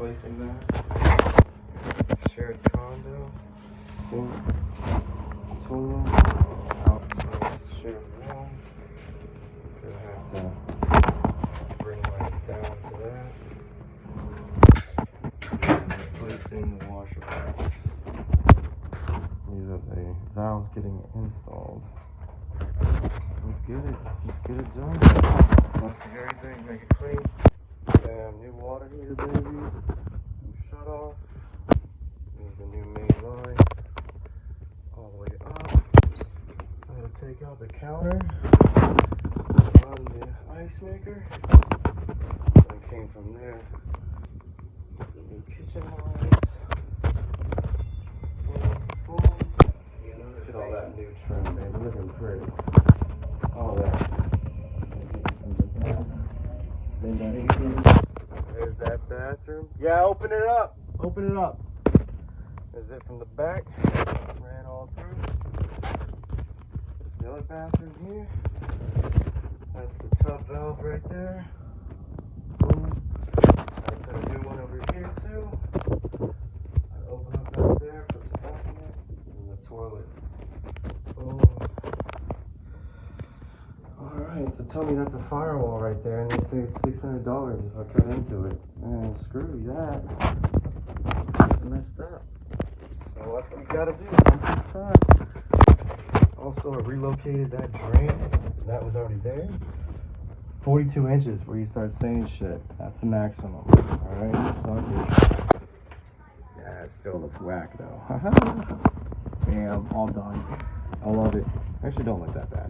replacing that. Shared condo. Sink. Toilet. Outside shared wall. Gonna have to bring lights down to that. Replacing the washer pipes. These are the valves getting installed. Let's get it done. Plastic everything, make it clean. New water heater, baby. New shut off. There's the new main line. All the way up. I'm gonna take out the counter. Run the ice maker. That came from there. The new kitchen lights. Boom. Look at all that new trim, baby. Looking pretty. All that. There's that bathroom. Yeah, open it up. Open it up. There's it from the back. Ran all through. There's the other bathroom here. That's the tub valve right there. Boom. I put a new one over here too. I open up right there, put some back in it, and the toilet. Boom. Alright, so tell me that's a firewall right there, and they say it's $600 if I cut into it. Man, screw that. It's messed up. So that's what you gotta do. Come inside. Also, I relocated that drain. That was already there. 42 inches where you start saying shit. That's the maximum. Alright, suck it. Yeah, it still looks whack though. Bam, all done. I love it. Actually, don't look that bad.